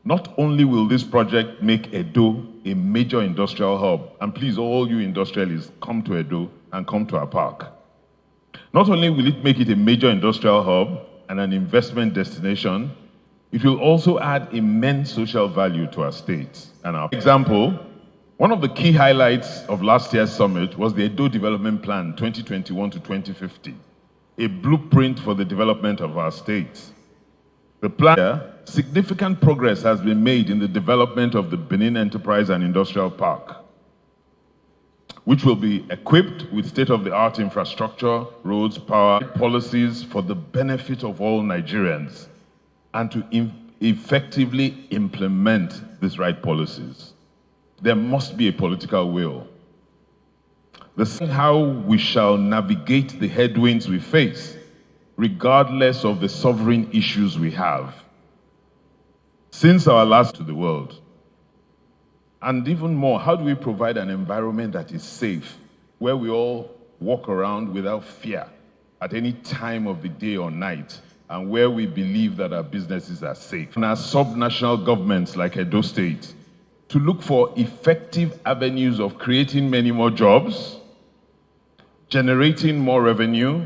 Not only will this project make Edo a major industrial hub, and please all you industrialists, come to Edo and come to our park. Not only will it make it a major industrial hub and an investment destination, it will also add immense social value to our state. And our example, one of the key highlights of last year's summit was the Edo Development Plan 2021 to 2050, a blueprint for the development of our state. The plan, significant progress has been made in the development of the Benin Enterprise and Industrial Park, which will be equipped with state-of-the-art infrastructure, roads, power, policies for the benefit of all Nigerians, and to effectively implement these right policies. There must be a political will. This is how we shall navigate the headwinds we face, regardless of the sovereign issues we have. Since our last to the world, and even more, how do we provide an environment that is safe, where we all walk around without fear at any time of the day or night, and where we believe that our businesses are safe? And our sub-national governments like Edo State, to look for effective avenues of creating many more jobs, generating more revenue.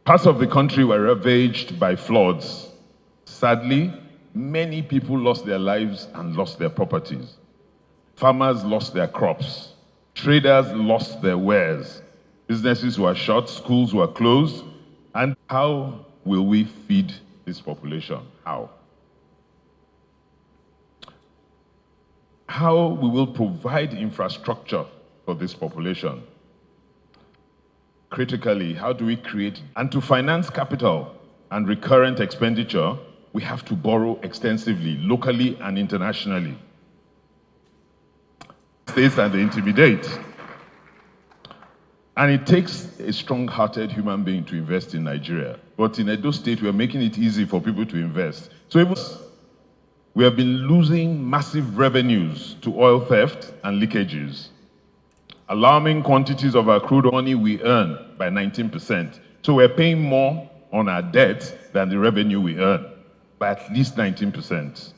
Parts of the country were ravaged by floods. Sadly, many people lost their lives and lost their properties. Farmers lost their crops. Traders lost their wares. Businesses were shut, schools were closed. And how will we feed this population? How? How we will provide infrastructure for this population? Critically, how do we create? And to finance capital and recurrent expenditure, we have to borrow extensively, locally and internationally. States and they intimidate. And it takes a strong-hearted human being to invest in Nigeria. But in Edo State, we're making it easy for people to invest. So even we have been losing massive revenues to oil theft and leakages. Alarming quantities of our crude money we earn by 19%. So we're paying more on our debt than the revenue we earn, by at least 19%.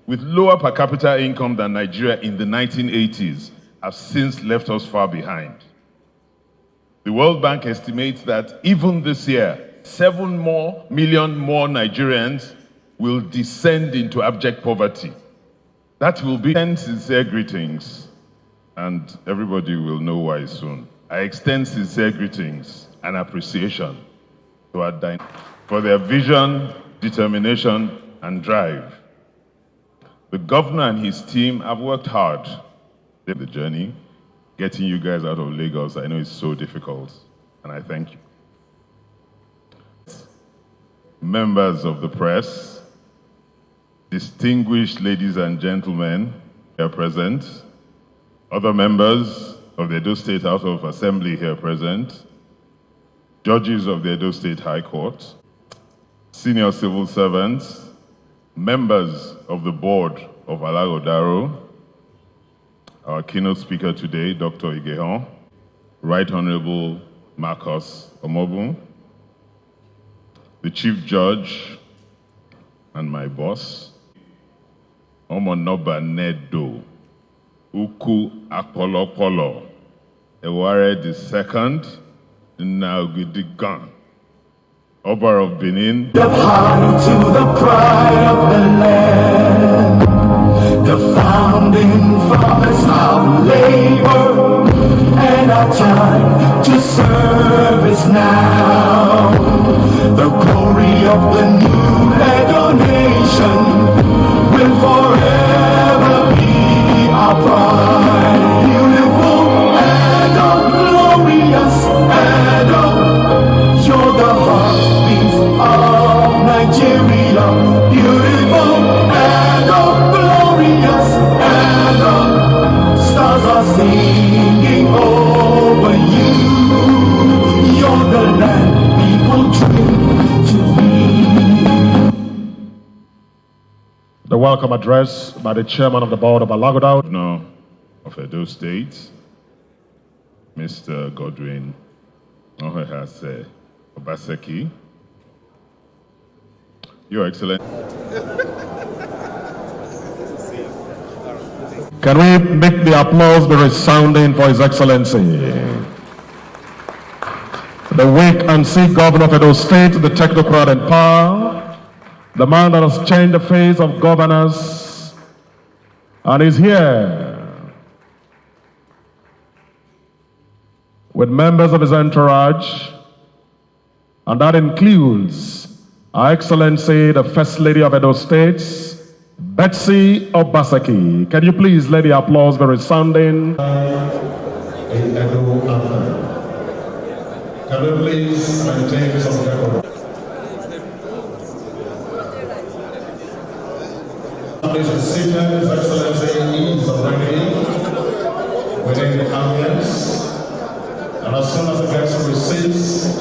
With lower per capita income than Nigeria in the 1980s, have since left us far behind. The World Bank estimates that even this year, 7 million more Nigerians will descend into abject poverty. That will be sincere greetings, and everybody will know why soon. I extend sincere greetings and appreciation to our for their vision, determination, and drive. The governor and his team have worked hard in the journey. Getting you guys out of Lagos, I know it's so difficult, and I thank you. Members of the press, distinguished ladies and gentlemen here present, other members of the Edo State House of Assembly here present, judges of the Edo State High Court, senior civil servants, members of the board of Alaghodaro, our keynote speaker today, Dr. Igehon, Right Honorable Marcus Omobun, the Chief Judge and my boss, Omonoba Nedo, Uku Apolopolo, Ewuarell II, Alaghodaro, Oba of Benin. The party to the pride of the land, the founding fathers of labor, and our time to serve is now. The glory of the new Edo nation will forever be our pride. Beautiful Edo, glorious Edo, you're the heartbeat of Nigeria. Beautiful Edo, glorious Edo, stars are singing over you. You're the land people dream to be. The welcome address by the chairman of the board of Alaghodaro. Governor of Edo State, Mr. Godwin Ohehase Obaseki. Your Excellency. Can we make the applause be resounding for His Excellency? The wait-and-see governor of Edo State, the technocrat in power, the man that has changed the face of governance, and is here with members of his entourage, and that includes Our Excellency, the First Lady of Edo State, Betsy Obaseki. Can you please let the applause be resounding? Can we please maintain some decorum? Please be seated. His Excellency is already within the ambience. And as soon as the guest receives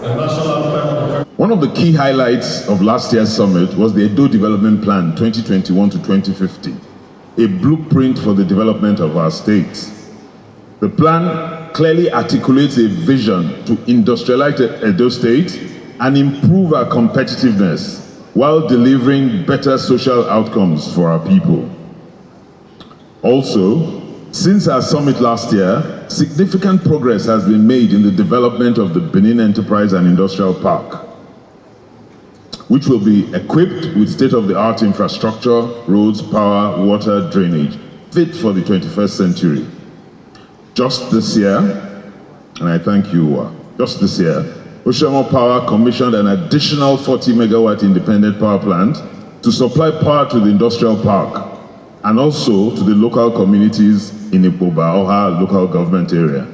the national anthem. One of the key highlights of last year's summit was the Edo Development Plan 2021 to 2050, a blueprint for the development of our state. The plan clearly articulates a vision to industrialize Edo State and improve our competitiveness while delivering better social outcomes for our people. Also, since our summit last year, significant progress has been made in the development of the Benin Enterprise and Industrial Park, which will be equipped with state-of-the-art infrastructure, roads, power, water, drainage, fit for the 21st century. Just this year, and I thank you, just this year, Oshamo Power commissioned an additional 40 megawatt independent power plant to supply power to the industrial park and also to the local communities in Ipoba-Oha local government area.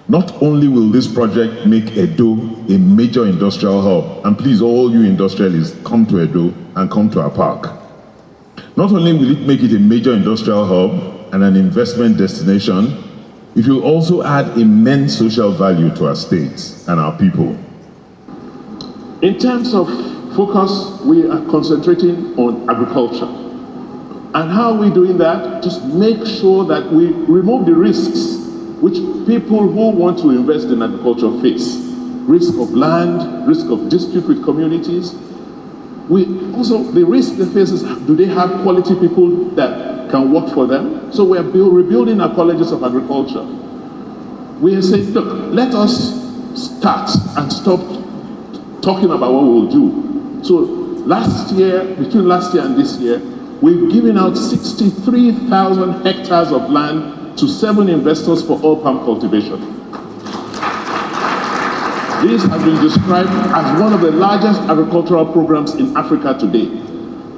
Not only will this project make Edo a major industrial hub, and please all you industrialists come to Edo and come to our park. Not only will it make it a major industrial hub and an investment destination, it will also add immense social value to our states and our people. In terms of focus, we are concentrating on agriculture. And how are we doing that? Just make sure that we remove the risks which people who want to invest in agriculture face. Risk of land, risk of dispute with communities. The risk they face is, do they have quality people that can work for them? So we are rebuilding our colleges of agriculture. We are saying, look, let us start and stop talking about what we will do. So last year, between last year and this year, we've given out 63,000 hectares of land to 7 investors for oil palm cultivation. This has been described as one of the largest agricultural programs in Africa today.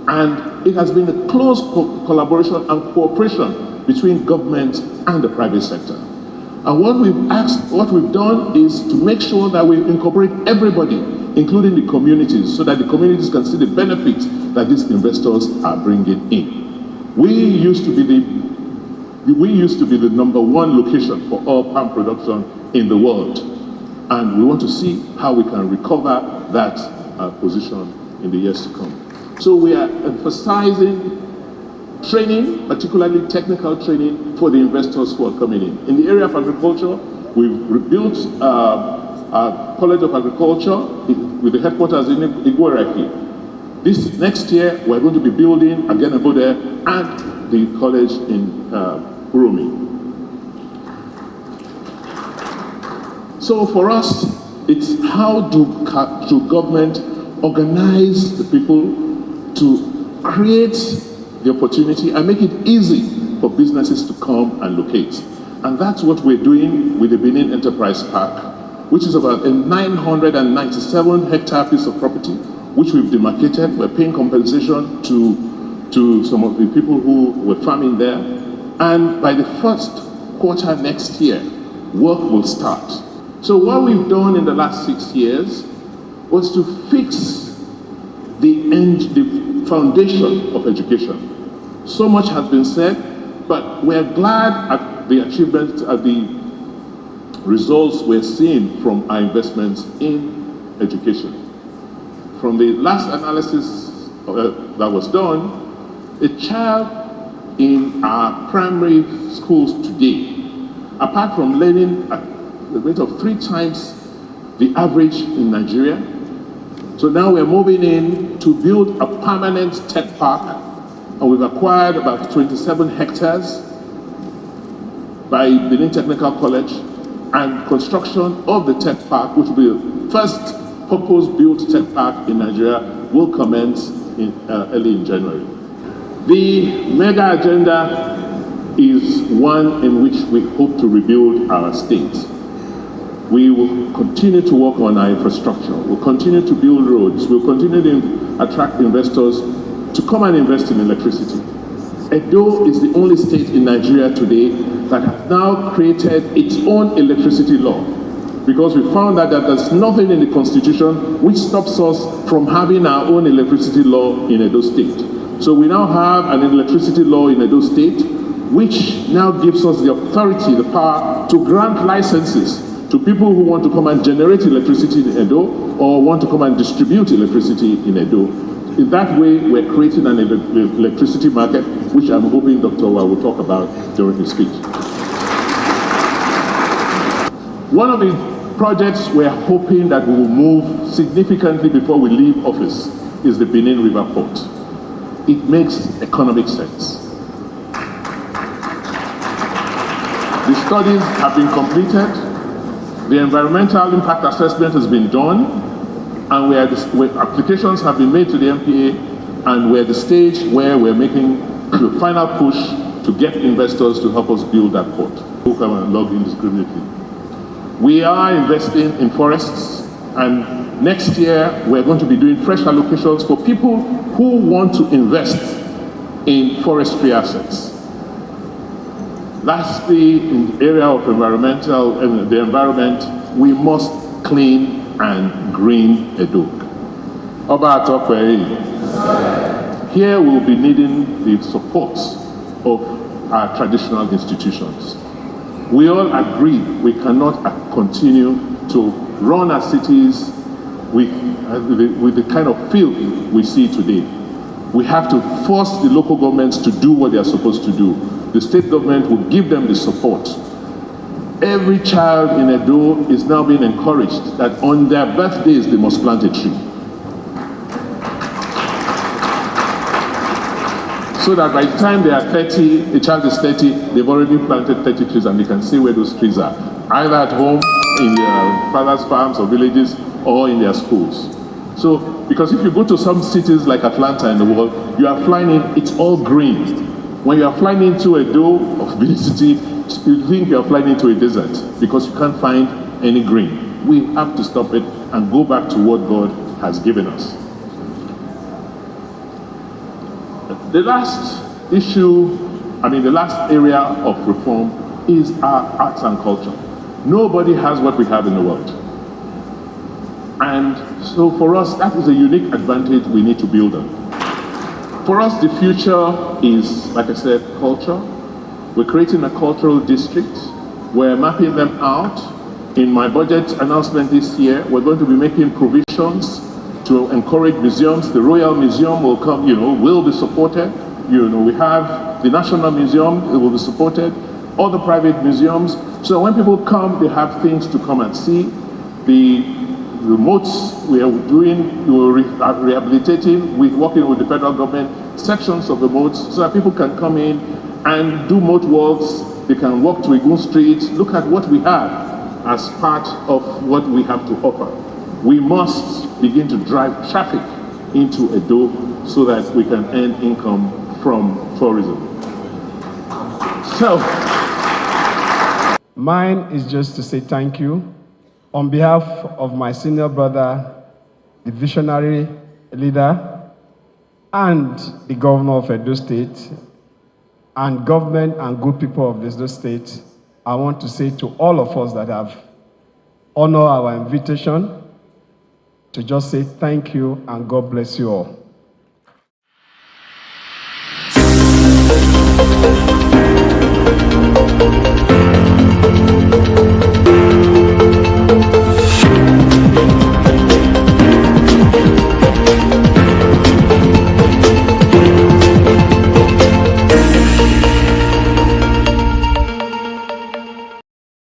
And it has been a close collaboration and cooperation between government and the private sector. And what we've done is to make sure that we incorporate everybody, including the communities, so that the communities can see the benefits that these investors are bringing in. We used to be the #1 location for oil palm production in the world. And we want to see how we can recover that position in the years to come. So we are emphasizing training, particularly technical training for the investors who are coming in. In the area of agriculture, we've rebuilt our College of Agriculture with the headquarters in Ewuarell here. This next year, we're going to be building Alaghodaro and the college in Urumi. So for us, it's how do government organize the people to create the opportunity and make it easy for businesses to come and locate. And that's what we're doing with the Benin Enterprise Park, which is about a 997 hectare piece of property, which we've demarcated. We're paying compensation to some of the people who were farming there. And by the first quarter next year, work will start. So what we've done in the last 6 years was to fix the foundation of education. So much has been said, but we're glad at the achievements, at the results we're seeing from our investments in education. From the last analysis that was done, a child in our primary schools today, apart from learning at the rate of 3 times the average in Nigeria, so now we're moving in to build a permanent tech park, and we've acquired about 27 hectares by Benin Technical College, and construction of the tech park, which will be the first purpose-built tech park in Nigeria, will commence early in January. The mega agenda is one in which we hope to rebuild our state. We will continue to work on our infrastructure. We'll continue to build roads. We'll continue to attract investors to come and invest in electricity. Edo is the only state in Nigeria today that has now created its own electricity law, because we found that there's nothing in the constitution which stops us from having our own electricity law in Edo State. So we now have an electricity law in Edo State, which now gives us the authority, the power to grant licenses to people who want to come and generate electricity in Edo or want to come and distribute electricity in Edo. In that way, we're creating an electricity market, which I'm hoping Dr. Ewuarell will talk about during his speech. One of the projects we're hoping that we will move significantly before we leave office is the Benin River Port. It makes economic sense. The studies have been completed, the environmental impact assessment has been done, and applications have been made to the MPA, and we're at the stage where we're making the final push to get investors to help us build that port, who come and log indiscriminately. We are investing in forests, and next year we're going to be doing fresh allocations for people who want to invest in forestry assets. Lastly, in the area of the environment, we must clean and green Edo. Here we'll be needing the support of our traditional institutions. We all agree we cannot continue to run our cities with the kind of filth we see today. We have to force the local governments to do what they are supposed to do. The state government will give them the support. Every child in Edo is now being encouraged that on their birthdays they must plant a tree. So that by the time they are 30, a child is 30, they've already planted 30 trees and they can see where those trees are, either at home, in their father's farms or villages, or in their schools. So, because if you go to some cities like Atlanta in the world, you are flying in, it's all green. When you are flying into Edo of Benin City, you think you are flying into a desert because you can't find any green. We have to stop it and go back to what God has given us. The last issue, the last area of reform is our arts and culture. Nobody has what we have in the world. And so for us, that is a unique advantage we need to build on. For us, the future is, like I said, culture. We're creating a cultural district. We're mapping them out. In my budget announcement this year, we're going to be making provisions to encourage museums. The Royal Museum will come, will be supported. We have the National Museum, it will be supported. Other private museums. So when people come, they have things to come and see. The remotes. We are rehabilitating, working with the federal government, sections of the moats so that people can come in and do moat walks. They can walk to Igun Street, look at what we have as part of what we have to offer. We must begin to drive traffic into Edo so that we can earn income from tourism. So, mine is just to say thank you on behalf of my senior brother, the visionary leader, and the governor of Edo State, and government and good people of Edo State. I want to say to all of us that have honored our invitation to just say thank you and God bless you all.